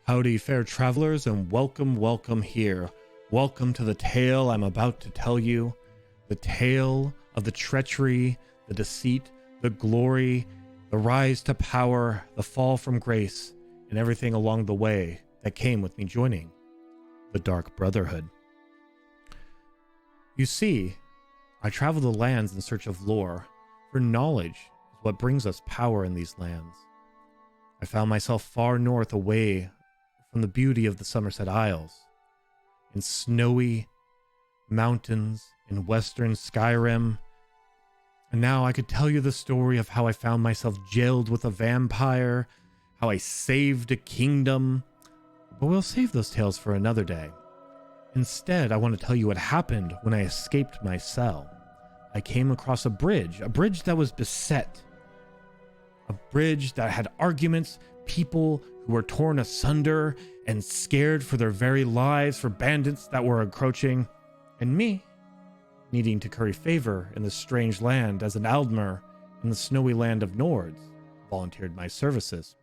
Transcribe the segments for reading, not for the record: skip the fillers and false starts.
Howdy, fair travelers, and welcome here. Welcome to the tale I'm about to tell you. The tale of the treachery, the deceit, the glory, the rise to power, the fall from grace, and everything along the way that came with me joining the Dark Brotherhood. You see, I travel the lands in search of lore, for knowledge is what brings us power in these lands. I found myself far north away from the beauty of the Somerset Isles, in snowy mountains in western Skyrim, and now I could tell you the story of how I found myself jailed with a vampire, how I saved a kingdom, but we'll save those tales for another day. Instead, I want to tell you what happened when I escaped my cell. I came across a bridge that was beset, a bridge that had arguments, people who were torn asunder and scared for their very lives for bandits that were encroaching, and me needing to curry favor in this strange land as an Aldmer in the snowy land of Nords volunteered my services.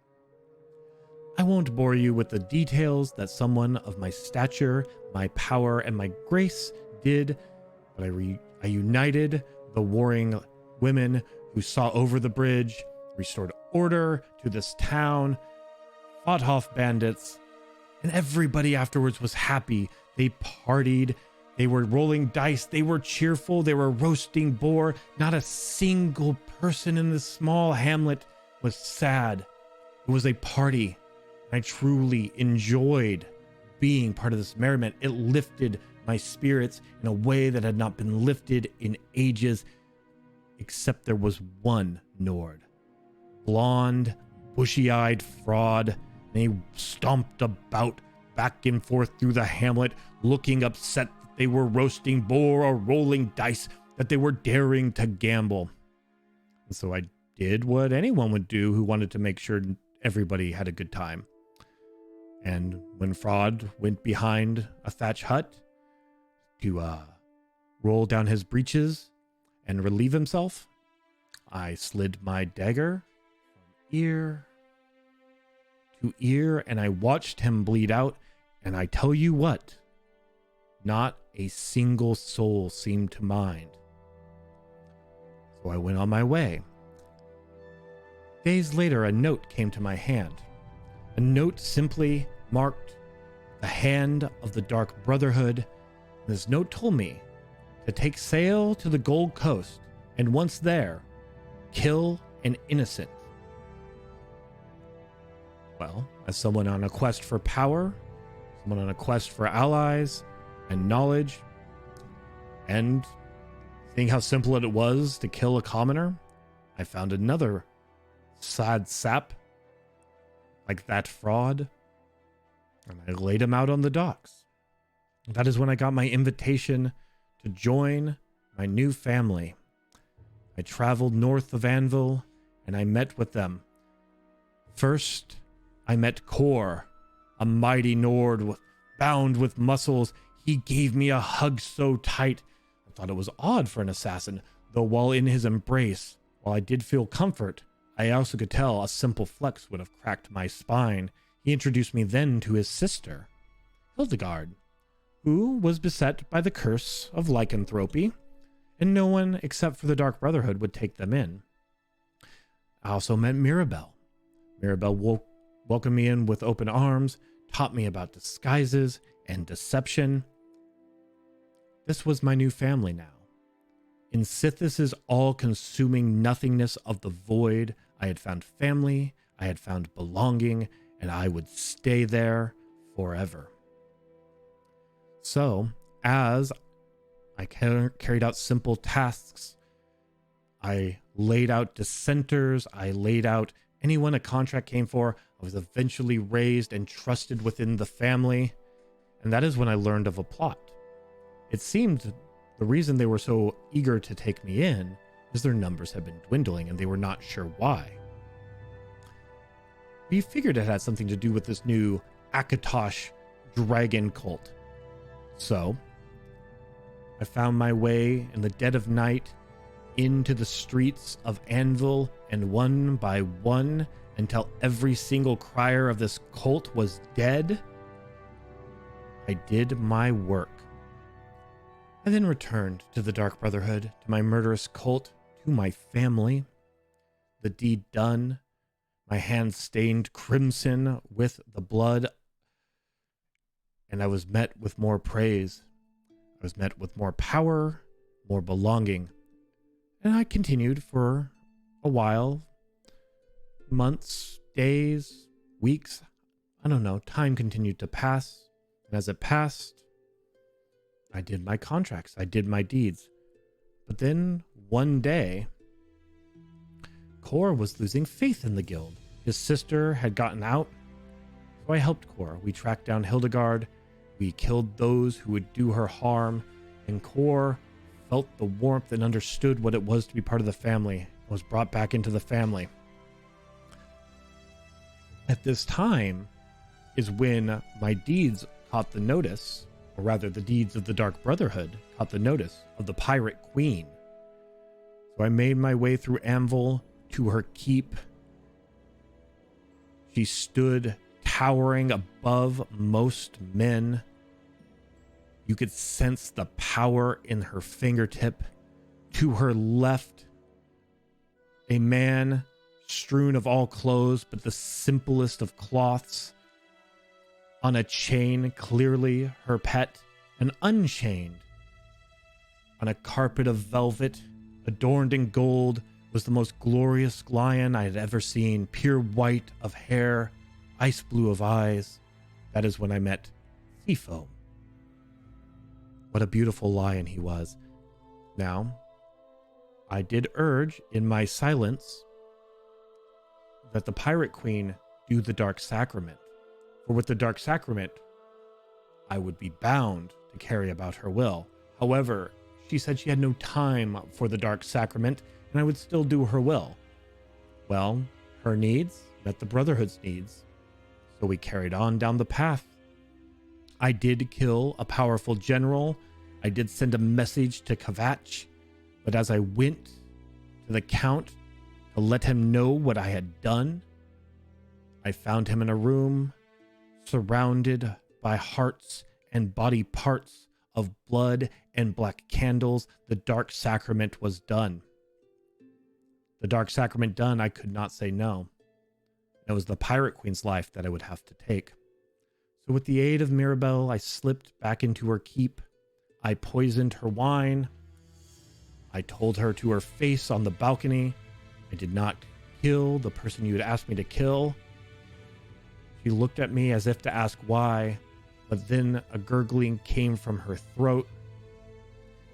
I won't bore you with the details that someone of my stature, my power, and my grace did, but I united the warring women who saw over the bridge, restored order to this town, fought off bandits, and everybody afterwards was happy. They partied, they were rolling dice, they were cheerful, they were roasting boar. Not a single person in this small hamlet was sad. It was a party. I truly enjoyed being part of this merriment. It lifted my spirits in a way that had not been lifted in ages, except there was one Nord. Blonde, bushy-eyed fraud, and he stomped about back and forth through the hamlet, looking upset that they were roasting boar or rolling dice, that they were daring to gamble. And so I did what anyone would do who wanted to make sure everybody had a good time. And when Fraud went behind a thatch hut to roll down his breeches and relieve himself, I slid my dagger from ear to ear, and I watched him bleed out, and I tell you what, not a single soul seemed to mind. So I went on my way. Days later, a note came to my hand. A note simply marked the hand of the Dark Brotherhood, and this note told me to take sail to the Gold Coast, and once there, kill an innocent. Well, as someone on a quest for power, someone on a quest for allies and knowledge, and seeing how simple it was to kill a commoner, I found another sad sap like that fraud, and I laid him out on the docks. That is when I got my invitation to join my new family. I traveled north of Anvil, and I met with them. First, I met Kor, a mighty Nord bound with muscles. He gave me a hug so tight, I thought it was odd for an assassin, though while in his embrace, while I did feel comfort, I also could tell a simple flex would have cracked my spine. He introduced me then to his sister, Hildegard, who was beset by the curse of lycanthropy, and no one except for the Dark Brotherhood would take them in. I also met Mirabelle. Mirabelle welcomed me in with open arms, taught me about disguises and deception. This was my new family now. In Sithis' all-consuming nothingness of the void, I had found family, I had found belonging, and I would stay there forever. So, as I carried out simple tasks, I laid out dissenters, I laid out anyone a contract came for, I was eventually raised and trusted within the family, and that is when I learned of a plot. It seemed the reason they were so eager to take me in is their numbers had been dwindling and they were not sure why. We figured it had something to do with this new Akatosh dragon cult. So, I found my way in the dead of night into the streets of Anvil, and one by one, until every single crier of this cult was dead, I did my work. I then returned to the Dark Brotherhood, to my murderous cult, to my family. The deed done, my hands stained crimson with the blood, and I was met with more praise. I was met with more power, more belonging. And I continued for a while, months, days, weeks, I don't know, time continued to pass. And as it passed, I did my contracts, I did my deeds. But then one day, Kor was losing faith in the guild. His sister had gotten out, so I helped Kor. We tracked down Hildegard, we killed those who would do her harm, and Kor felt the warmth and understood what it was to be part of the family, and was brought back into the family. At this time is when my deeds caught the notice, or rather the deeds of the Dark Brotherhood caught the notice of the Pirate Queen. So I made my way through Anvil to her keep. She stood towering above most men. You could sense the power in her fingertip. To her left, a man strewn of all clothes but the simplest of cloths. On a chain, clearly her pet, and unchained. On a carpet of velvet, adorned in gold, was the most glorious lion I had ever seen, pure white of hair, ice blue of eyes. That is when I met Seafoam. What a beautiful lion he was. Now, I did urge in my silence that the Pirate Queen do the Dark Sacrament. For with the Dark Sacrament, I would be bound to carry about her will. However, she said she had no time for the Dark Sacrament, and I would still do her will. Well, her needs met the Brotherhood's needs, so we carried on down the path. I did kill a powerful general. I did send a message to Kvatch, but as I went to the Count to let him know what I had done, I found him in a room surrounded by hearts and body parts of blood and black candles. The Dark Sacrament was done. The Dark Sacrament done, I could not say no. It was the Pirate Queen's life that I would have to take. So with the aid of Mirabelle, I slipped back into her keep. I poisoned her wine. I told her to her face on the balcony, I did not kill the person you had asked me to kill. She looked at me as if to ask why, but then a gurgling came from her throat.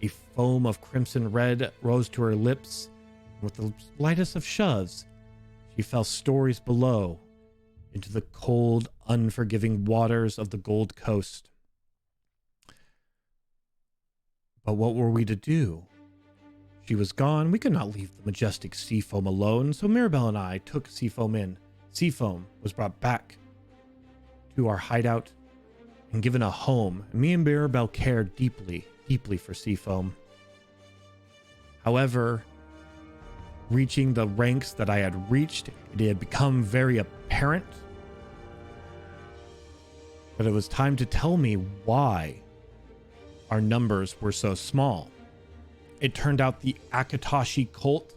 A foam of crimson red rose to her lips, and with the lightest of shoves, she fell stories below into the cold, unforgiving waters of the Gold Coast. But what were we to do? She was gone. We could not leave the majestic Seafoam alone, so Mirabelle and I took Seafoam in. Seafoam was brought back to our hideout and given a home. Me and Mirabelle cared deeply, deeply for Seafoam. However, reaching the ranks that I had reached, it had become very apparent that it was time to tell me why our numbers were so small. It turned out the Akatoshi cult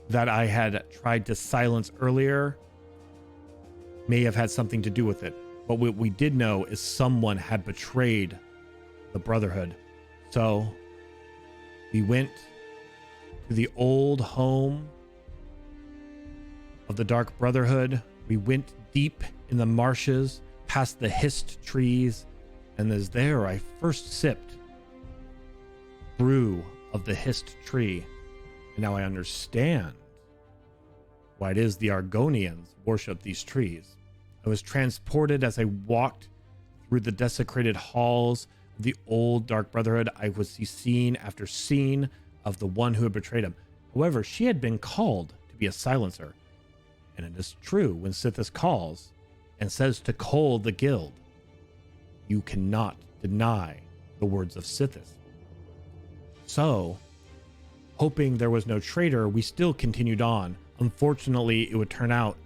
that I had tried to silence earlier may have had something to do with it. But what we did know is someone had betrayed the Brotherhood. So we went to the old home of the Dark Brotherhood. We went deep in the marshes, past the hissed trees, and as there I first sipped brew of the hissed tree. And now I understand why it is the Argonians worship these trees. I was transported as I walked through the desecrated halls of the old Dark Brotherhood. I would see scene after scene of the one who had betrayed him. However, she had been called to be a silencer. And it is true when Sithis calls and says to cull the guild, you cannot deny the words of Sithis. So, hoping there was no traitor, we still continued on. Unfortunately, it would turn out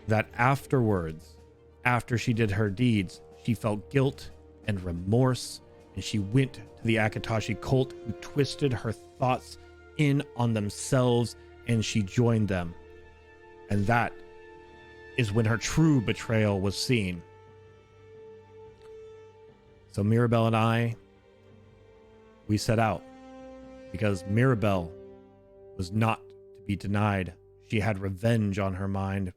that afterwards, after she did her deeds, she felt guilt and remorse, and she went to the Akatoshi cult, who twisted her thoughts in on themselves, and she joined them. And that is when her true betrayal was seen. So Mirabelle and I, we set out because Mirabelle was not to be denied. She had revenge on her mind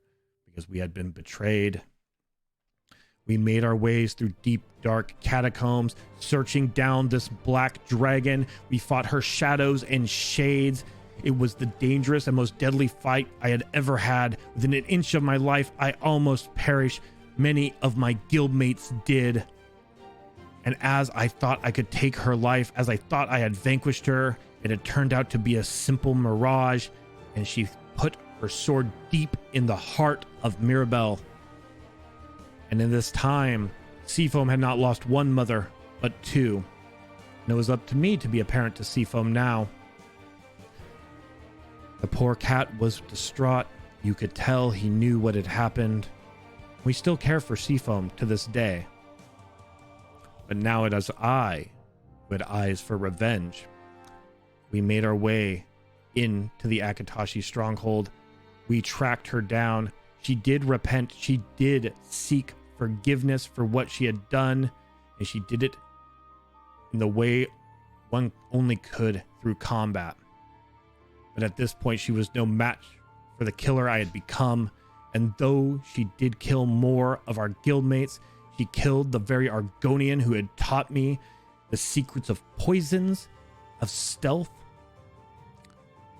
because we had been betrayed. We made our ways through deep, dark catacombs, searching down this black dragon. We fought her shadows and shades. It was the dangerous and most deadly fight I had ever had. Within an inch of my life, I almost perished. Many of my guildmates did. And as I thought I could take her life, as I thought I had vanquished her, it had turned out to be a simple mirage, and she put her sword deep in the heart of Mirabelle. And in this time, Seafoam had not lost one mother, but two. And it was up to me to be a parent to Seafoam now. The poor cat was distraught. You could tell he knew what had happened. We still care for Seafoam to this day. But now it is I who had eyes for revenge. We made our way into the Akatoshi stronghold. We tracked her down. She did repent. She did seek forgiveness for what she had done. And she did it in the way one only could, through combat. But at this point, she was no match for the killer I had become. And though she did kill more of our guildmates, she killed the very Argonian who had taught me the secrets of poisons, of stealth.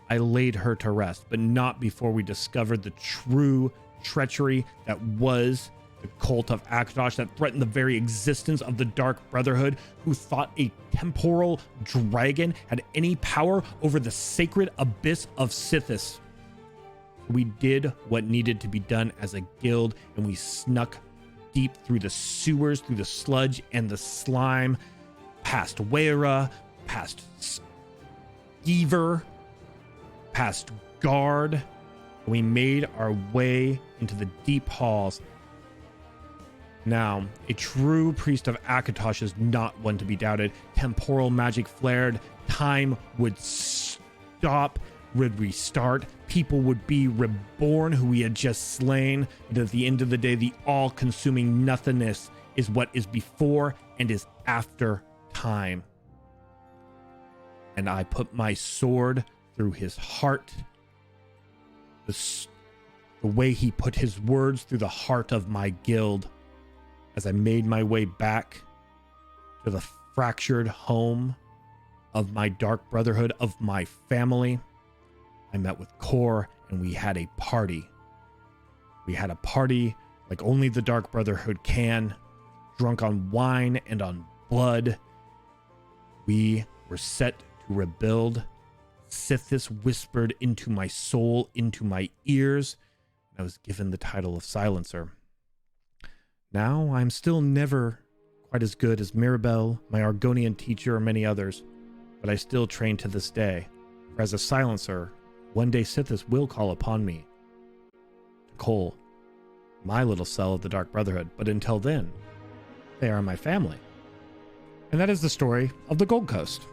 I laid her to rest, but not before we discovered the true treachery that was the cult of Akatosh, that threatened the very existence of the Dark Brotherhood, who thought a temporal dragon had any power over the sacred abyss of Sithis. We did what needed to be done as a guild, and we snuck deep through the sewers, through the sludge and the slime, past Weira, past Skeever, past Guard, and we made our way into the deep halls. Now, a true priest of Akatosh is not one to be doubted. Temporal magic flared, time would stop, would restart, people would be reborn who we had just slain. But at the end of the day, the all-consuming nothingness is what is before and is after time. And I put my sword through his heart, the way he put his words through the heart of my guild. As I made my way back to the fractured home of my Dark Brotherhood, of my family, I met with Kor, and we had a party. We had a party like only the Dark Brotherhood can, drunk on wine and on blood. We were set to rebuild. Sithis whispered into my soul, into my ears, and I was given the title of Silencer. Now, I'm still never quite as good as Mirabelle, my Argonian teacher, or many others, but I still train to this day. For as a Silencer, one day Sithis will call upon me to cull my little cell of the Dark Brotherhood, but until then, they are my family. And that is the story of the Gold Coast.